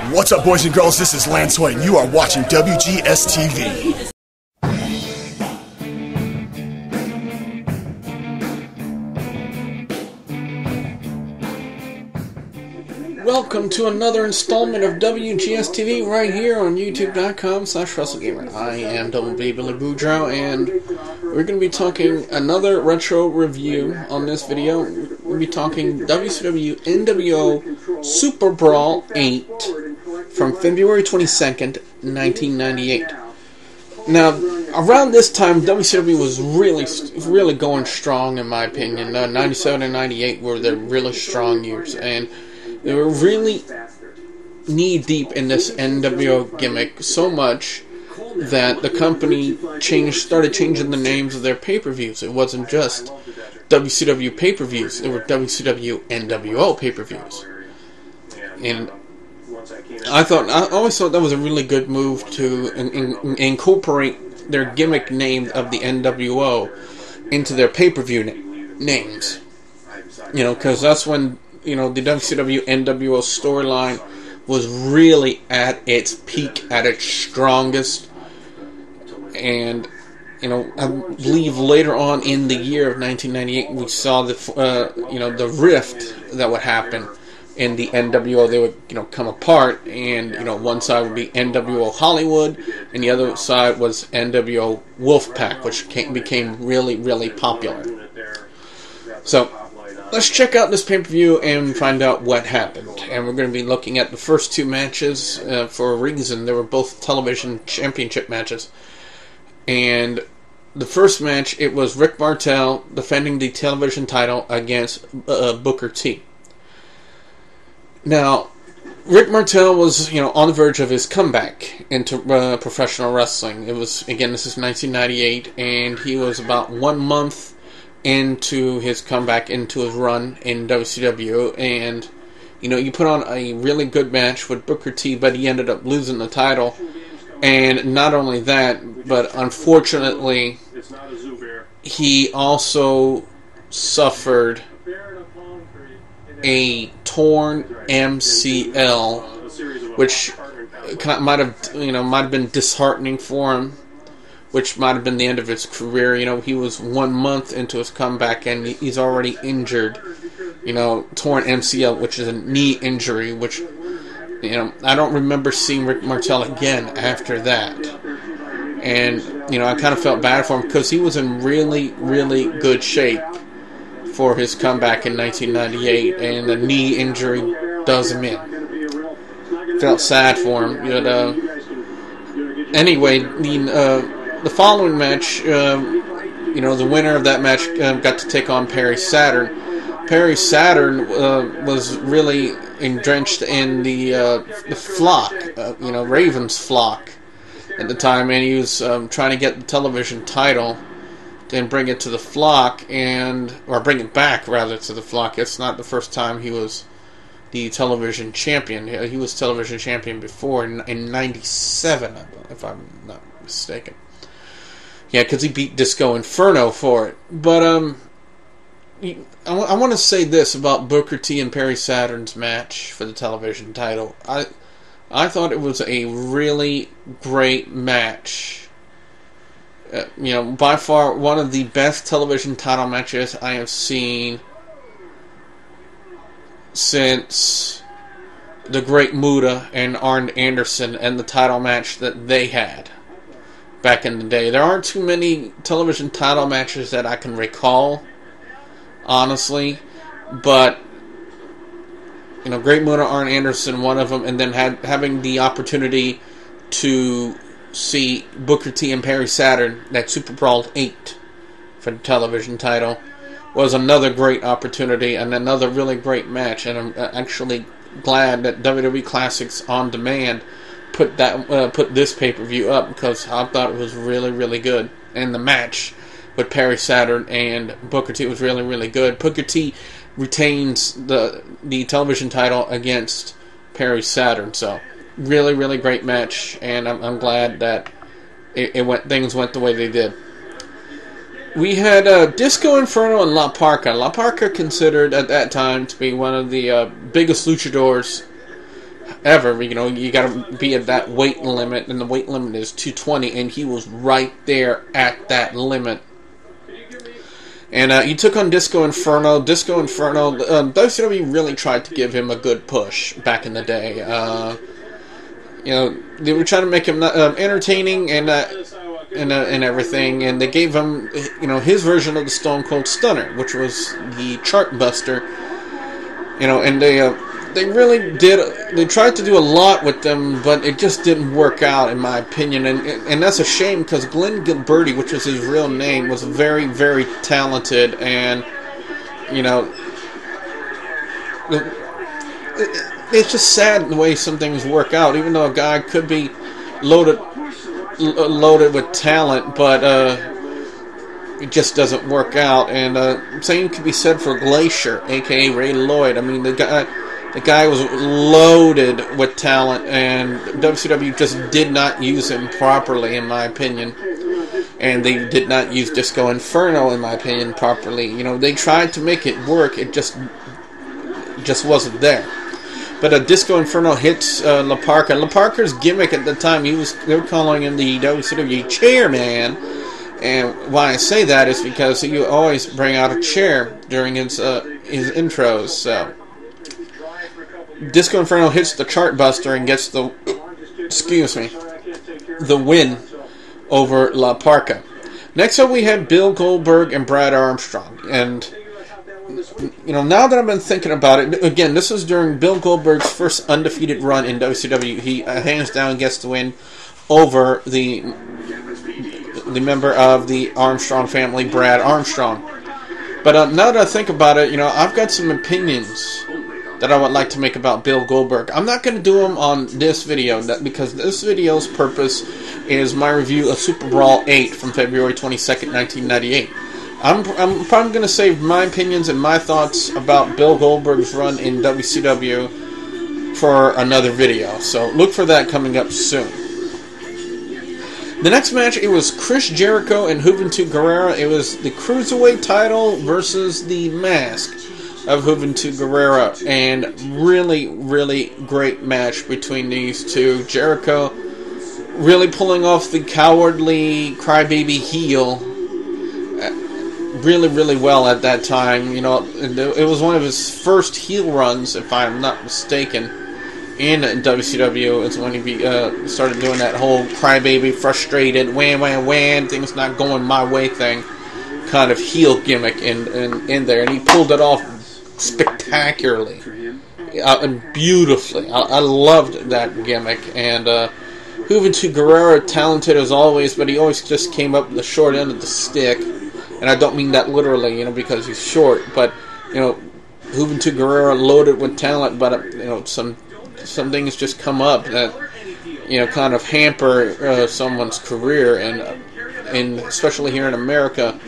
What's up, boys and girls? This is Lance White, and you are watching WGS-TV. Welcome to another installment of WGS-TV right here on YouTube.com/WrestleGamer. I am Double B Billy Boudreaux, and we're going to be talking another retro review on this video. We'll be talking WCW NWO Superbrawl VIII from February 22nd, 1998. Now, around this time, WCW was really going strong, in my opinion. 97 and 98 were their really strong years, and they were really knee-deep in this NWO gimmick, so much that the company started changing the names of their pay-per-views. It wasn't just WCW pay-per-views, they were WCW NWO pay-per-views. And I always thought that was a really good move to incorporate their gimmick name of the NWO into their pay-per-view names. You know, because that's when the WCW NWO storyline was really at its peak, at its strongest. And, I believe later on in the year of 1998, we saw the rift that would happen in the NWO. They would, come apart, and, one side would be NWO Hollywood, and the other side was NWO Wolfpack, which became really, really popular. So, let's check out this pay-per-view and find out what happened. And we're going to be looking at the first two matches for a reason. They were both television championship matches. And the first match, it was Rick Martel defending the television title against Booker T. Now, Rick Martel was, on the verge of his comeback into professional wrestling. It was, again, this is 1998, and he was about 1 month into his comeback, into his run in WCW, and you put on a really good match with Booker T, but he ended up losing the title. And not only that, but unfortunately he also suffered a torn MCL, which might have been disheartening for him, which might have been the end of his career. He was 1 month into his comeback, and he's already injured. Torn MCL, which is a knee injury, which, I don't remember seeing Rick Martel again after that. And, I kind of felt bad for him because he was in really, really good shape for his comeback in 1998, and the knee injury does him in. Felt sad for him. But, anyway, the following match, the winner of that match got to take on Perry Saturn. Perry Saturn was really drenched in the flock, Raven's flock at the time, and he was trying to get the television title and bring it to the flock, or bring it back rather to the flock. It's not the first time he was the television champion. He was television champion before in 97, if I'm not mistaken. Yeah, because he beat Disco Inferno for it. But I want to say this about Booker T and Perry Saturn's match for the television title. I thought it was a really great match. By far one of the best television title matches I have seen since the Great Muta and Arn Anderson and the title match that they had back in the day. There aren't too many television title matches that I can recall, honestly, but Great Muta, Arn Anderson, one of them, and then having the opportunity to see Booker T and Perry Saturn, that Superbrawl VIII for the television title, was another great opportunity and another really great match. And I'm actually glad that WWE Classics On Demand put this pay-per-view up, because I thought it was really, really good. And the match with Perry Saturn and Booker T was really, really good. Booker T retains the television title against Perry Saturn, so really, really great match, and I'm glad that things went the way they did. We had Disco Inferno and La Parka. La Parka considered at that time to be one of the biggest luchadors ever. You know, you got to be at that weight limit, and the weight limit is 220, and he was right there at that limit. And he took on Disco Inferno. WCW really tried to give him a good push back in the day. You know, they were trying to make him entertaining and everything, and they gave him, you know, his version of the Stone Cold Stunner, which was the chart buster. You know, and they really did. They tried to do a lot with them, but it just didn't work out, in my opinion. And that's a shame, because Glenn Gilberti, which was his real name, was very, very talented. And you know, it's just sad the way some things work out. Even though a guy could be loaded with talent, but it just doesn't work out. And same could be said for Glacier, aka Ray Lloyd. I mean, the guy was loaded with talent, and WCW just did not use him properly, in my opinion. And they did not use Disco Inferno, in my opinion, properly. You know, they tried to make it work, it just wasn't there. But Disco Inferno hits La Parka. La Parka's gimmick at the time, they were calling him the WCW chairman. And why I say that is because he always bring out a chair during his intros. So Disco Inferno hits the chart buster and gets the win over La Parka. Next up, we had Bill Goldberg and Brad Armstrong. And you know, now that I've been thinking about it, again, this is during Bill Goldberg's first undefeated run in WCW. He hands down gets the win over the member of the Armstrong family, Brad Armstrong. But now that I think about it, you know, I've got some opinions that I would like to make about Bill Goldberg. I'm not going to do them on this video, because this video's purpose is my review of Superbrawl VIII from February 22nd, 1998. I'm probably going to save my opinions and my thoughts about Bill Goldberg's run in WCW for another video. So look for that coming up soon. The next match, it was Chris Jericho and Juventud Guerrera. It was the Cruiserweight title versus the mask of Juventud Guerrera. And really, really great match between these two. Jericho really pulling off the cowardly crybaby heel really, really well at that time. You know, it was one of his first heel runs, if I'm not mistaken, in WCW. It's when he started doing that whole crybaby, frustrated, wham, things not going my way thing kind of heel gimmick in there. And he pulled it off spectacularly and beautifully. I loved that gimmick. And Juventud Guerrera, talented as always, but he always just came up with the short end of the stick. And I don't mean that literally, you know, because he's short, but, you know, Juventud Guerrera loaded with talent, but, you know, some things just come up that, you know, kind of hamper someone's career, and especially here in America,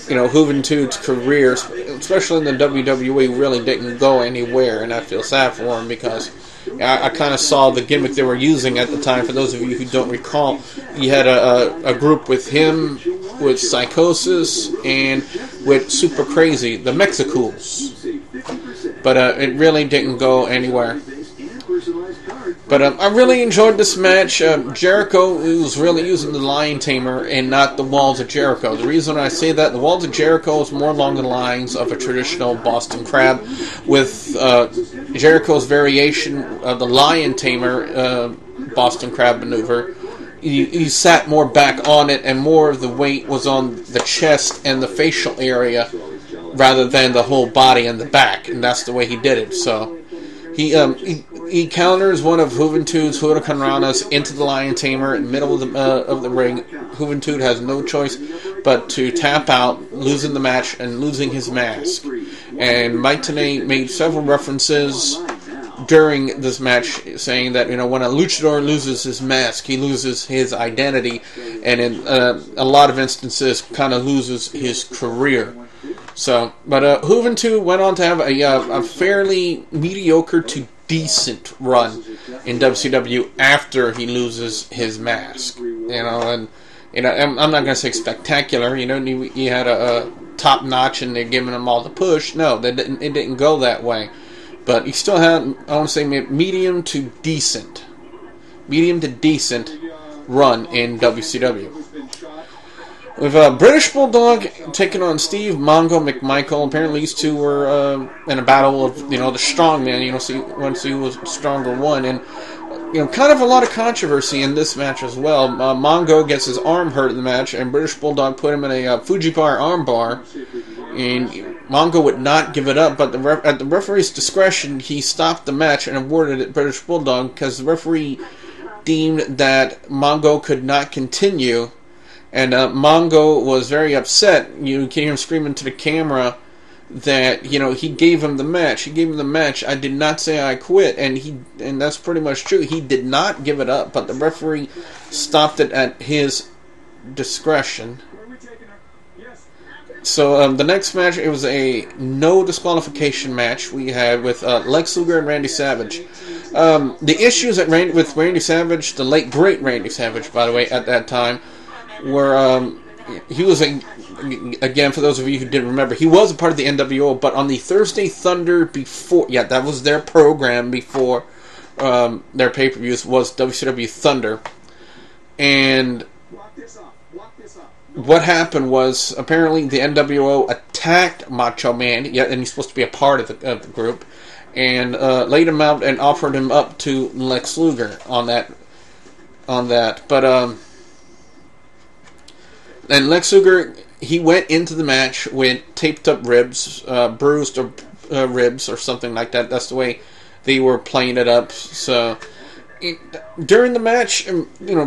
you know, Juventud's career, especially in the WWE, really didn't go anywhere, and I feel sad for him, because I kind of saw the gimmick they were using at the time. For those of you who don't recall, you had a group with him, with Psychosis, and with Super Crazy, the Mexicools. But it really didn't go anywhere. But I really enjoyed this match. Jericho was really using the Lion Tamer and not the Walls of Jericho. The reason I say that, the Walls of Jericho is more along the lines of a traditional Boston Crab, with Jericho's variation of the Lion Tamer Boston Crab maneuver. He sat more back on it, and more of the weight was on the chest and the facial area rather than the whole body and the back, and that's the way he did it. So he counters one of Juventud's Hurricanranas into the Lion Tamer in the middle of the ring. Juventud has no choice but to tap out, losing the match and losing his mask. And Mike Tenay made several references during this match, saying that, you know, when a luchador loses his mask, he loses his identity, and in a lot of instances, kind of loses his career. So, but Juventud went on to have a fairly mediocre to decent run in WCW after he loses his mask. You know, and you know, I'm not going to say spectacular. You know, he had a top notch, and they're giving him all the push. No, it didn't go that way. but he still had, I want to say, medium to decent run in WCW. With British Bulldog taking on Steve, Mongo, McMichael. Apparently these two were in a battle of, the strong man. Want to see who was stronger one. And, kind of a lot of controversy in this match as well. Mongo gets his arm hurt in the match, and British Bulldog put him in a Fujibar armbar. And Mongo would not give it up, but at the referee's discretion, he stopped the match and awarded it British Bulldog because the referee deemed that Mongo could not continue. And Mongo was very upset. You can hear him screaming to the camera that, he gave him the match. He gave him the match. I did not say I quit. And that's pretty much true. He did not give it up, but the referee stopped it at his discretion. So the next match, it was a no disqualification match we had with Lex Luger and Randy Savage. The issues with Randy Savage, the late great Randy Savage, by the way, at that time, where he was, again, for those of you who didn't remember, he was a part of the NWO, but on the Thursday Thunder before, that was their program before their pay-per-views, was WCW Thunder. And what happened was, apparently the NWO attacked Macho Man, and he's supposed to be a part of the group, and laid him out and offered him up to Lex Luger on that. But and Lex Luger, he went into the match with taped up ribs, bruised ribs or something like that. That's the way they were playing it up. So during the match,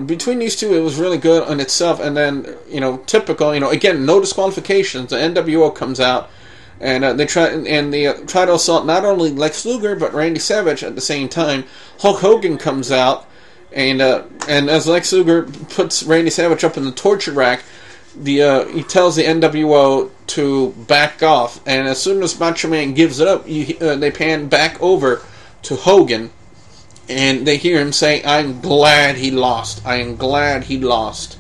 between these two, it was really good on itself. And then, typical, again, no disqualifications. The NWO comes out, and they try to assault not only Lex Luger but Randy Savage at the same time. Hulk Hogan comes out, and as Lex Luger puts Randy Savage up in the torture rack, he tells the NWO to back off, and as soon as Macho Man gives it up, they pan back over to Hogan, and they hear him say, "I'm glad he lost. I am glad he lost."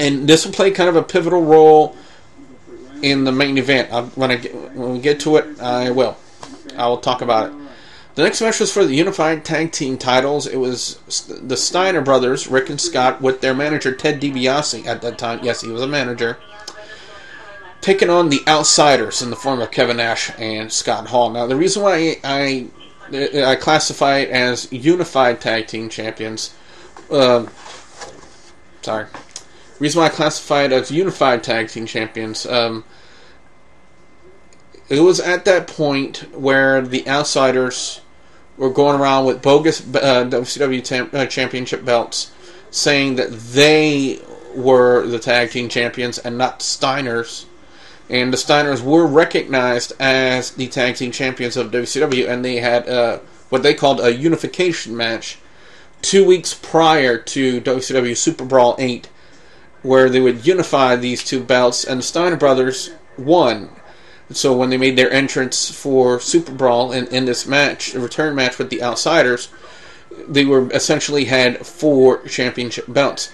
And this will play kind of a pivotal role in the main event. When we get to it, I will talk about it. The next match was for the Unified Tag Team titles. It was the Steiner brothers, Rick and Scott, with their manager Ted DiBiase at that time. Yes, he was a manager. Taking on the Outsiders in the form of Kevin Nash and Scott Hall. Now, the reason why I classify it as Unified Tag Team Champions... The reason why I classify it as Unified Tag Team Champions... it was at that point where the Outsiders were going around with bogus WCW championship belts, saying that they were the tag team champions and not the Steiners. And the Steiners were recognized as the tag team champions of WCW, and they had what they called a unification match 2 weeks prior to WCW Superbrawl VIII, where they would unify these two belts, and the Steiner brothers won. So when they made their entrance for Superbrawl in this match, the return match with the Outsiders, they were essentially had 4 championship belts.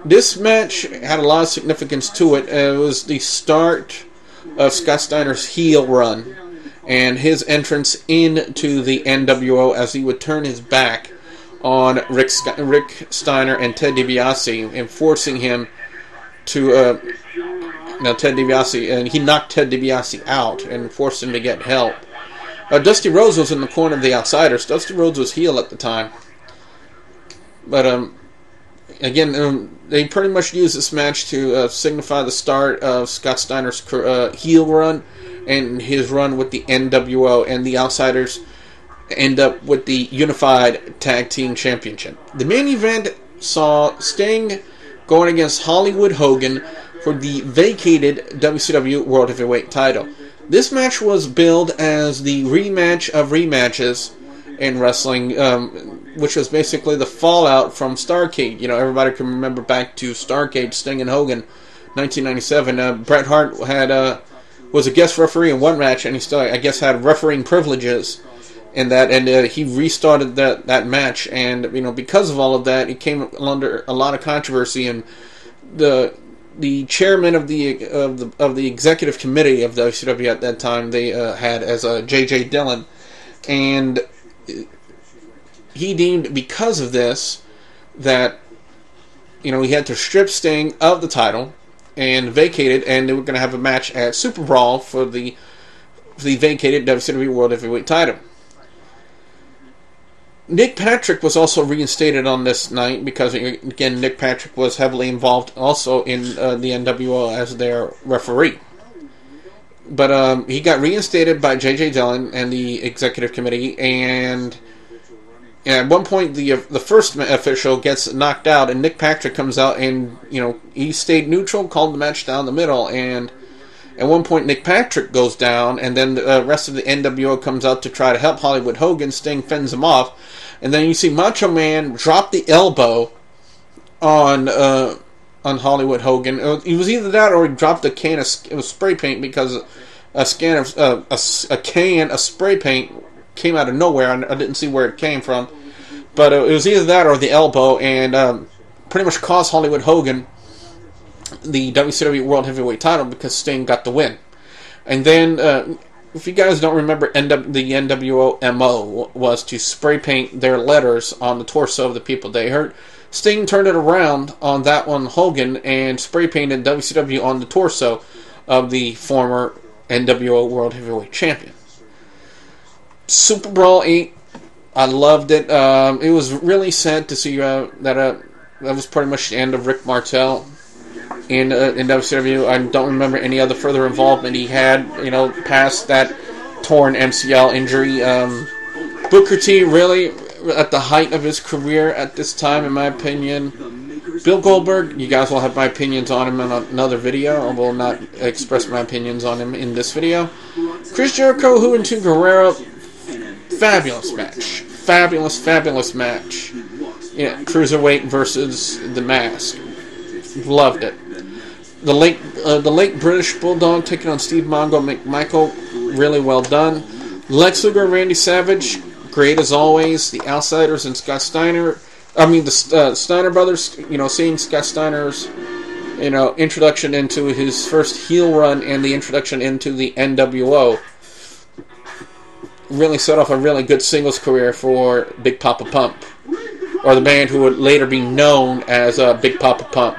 This match had a lot of significance to it. It was the start of Scott Steiner's heel run and his entrance into the NWO as he would turn his back on Rick Steiner and Ted DiBiase and forcing him to... Ted DiBiase, and he knocked Ted DiBiase out and forced him to get help. Dusty Rhodes was in the corner of the Outsiders. Dusty Rhodes was heel at the time. But, again, they pretty much used this match to signify the start of Scott Steiner's heel run and his run with the NWO, and the Outsiders end up with the Unified Tag Team Championship. The main event saw Sting going against Hollywood Hogan for the vacated WCW World Heavyweight title. This match was billed as the rematch of rematches in wrestling, which was basically the fallout from Starrcade. Everybody can remember back to Starrcade, Sting and Hogan, 1997. Bret Hart was a guest referee in one match, and he still, I guess, had refereeing privileges in that, and he restarted that match, and because of all of that, it came under a lot of controversy, and the chairman of the executive committee of WCW at that time, they had as J.J. Dillon, and he deemed because of this that he had to strip Sting of the title and vacate it, and they were going to have a match at Superbrawl for the vacated WCW World Heavyweight title. Nick Patrick was also reinstated on this night because, again, Nick Patrick was heavily involved also in the NWO as their referee. But he got reinstated by J.J. Dillon and the executive committee, and at one point the first official gets knocked out, and Nick Patrick comes out and, he stayed neutral, called the match down the middle, and at one point Nick Patrick goes down, and then the rest of the NWO comes out to try to help Hollywood Hogan. Sting fends him off. And then you see Macho Man drop the elbow on Hollywood Hogan. It was either that or he dropped a can of spray paint because a can of spray paint came out of nowhere. I didn't see where it came from. But it was either that or the elbow, and pretty much cost Hollywood Hogan the WCW World Heavyweight title because Sting got the win. And then if you guys don't remember, the NWO MO was to spray paint their letters on the torso of the people they hurt. Sting turned it around on that one, Hogan, and spray painted WCW on the torso of the former NWO World Heavyweight Champion. Superbrawl VIII, I loved it. It was really sad to see that was pretty much the end of Rick Martel in WCW. I don't remember any other further involvement he had, past that torn MCL injury. Booker T, really, at the height of his career at this time, in my opinion. Bill Goldberg, you guys will have my opinions on him in another video. I will not express my opinions on him in this video. Chris Jericho, Juventud, Guerrera, fabulous match. Fabulous match. Cruiserweight versus The Mask. Loved it. The late British Bulldog taking on Steve Mongo McMichael, really well done. Lex Luger, Randy Savage, great as always. The Outsiders and Scott Steiner. The Steiner brothers. Seeing Scott Steiner's, introduction into his first heel run and the introduction into the NWO really set off a really good singles career for Big Papa Pump, or the band who would later be known as Big Papa Pump.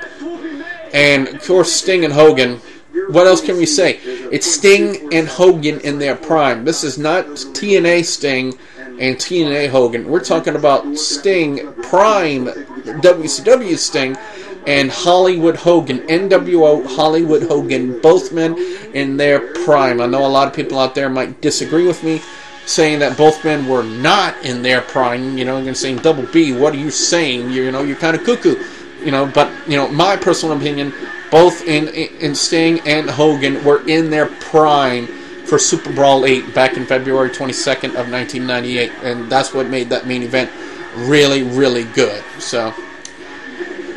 And, of course, Sting and Hogan. What else can we say? It's Sting and Hogan in their prime. This is not TNA Sting and TNA Hogan. We're talking about Sting, prime WCW Sting, and Hollywood Hogan, NWO Hollywood Hogan, both men in their prime. I know a lot of people out there might disagree with me, saying that both men were not in their prime. You're saying, Double B, what are you saying? You're kind of cuckoo. But my personal opinion, both in Sting and Hogan were in their prime for Superbrawl VIII back in February 22nd of 1998, and that's what made that main event really, really good. So,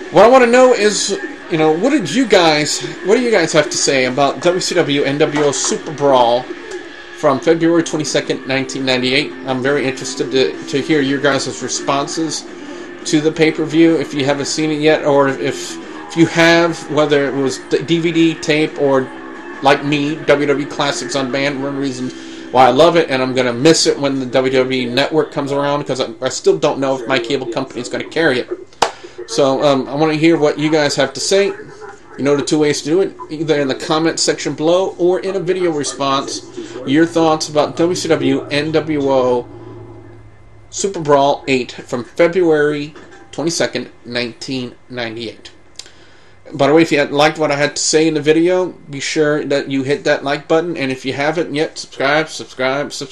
what I want to know is, what do you guys have to say about WCW NWO Superbrawl from February 22nd, 1998? I'm very interested to hear your guys' responses to the pay-per-view if you haven't seen it yet, or if you have, whether it was DVD, tape, or like me, WWE Classics on Band. One reason why I love it, and I'm going to miss it when the WWE Network comes around, because I still don't know if my cable company is going to carry it. So I want to hear what you guys have to say. The two ways to do it, either in the comment section below or in a video response. Your thoughts about WCW NWO Superbrawl VIII from February 22nd, 1998. By the way, if you liked what I had to say in the video, be sure that you hit that like button, and if you haven't yet, subscribe. So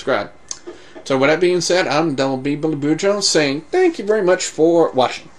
with that being said, I'm Double B Billy Boudreaux saying thank you very much for watching.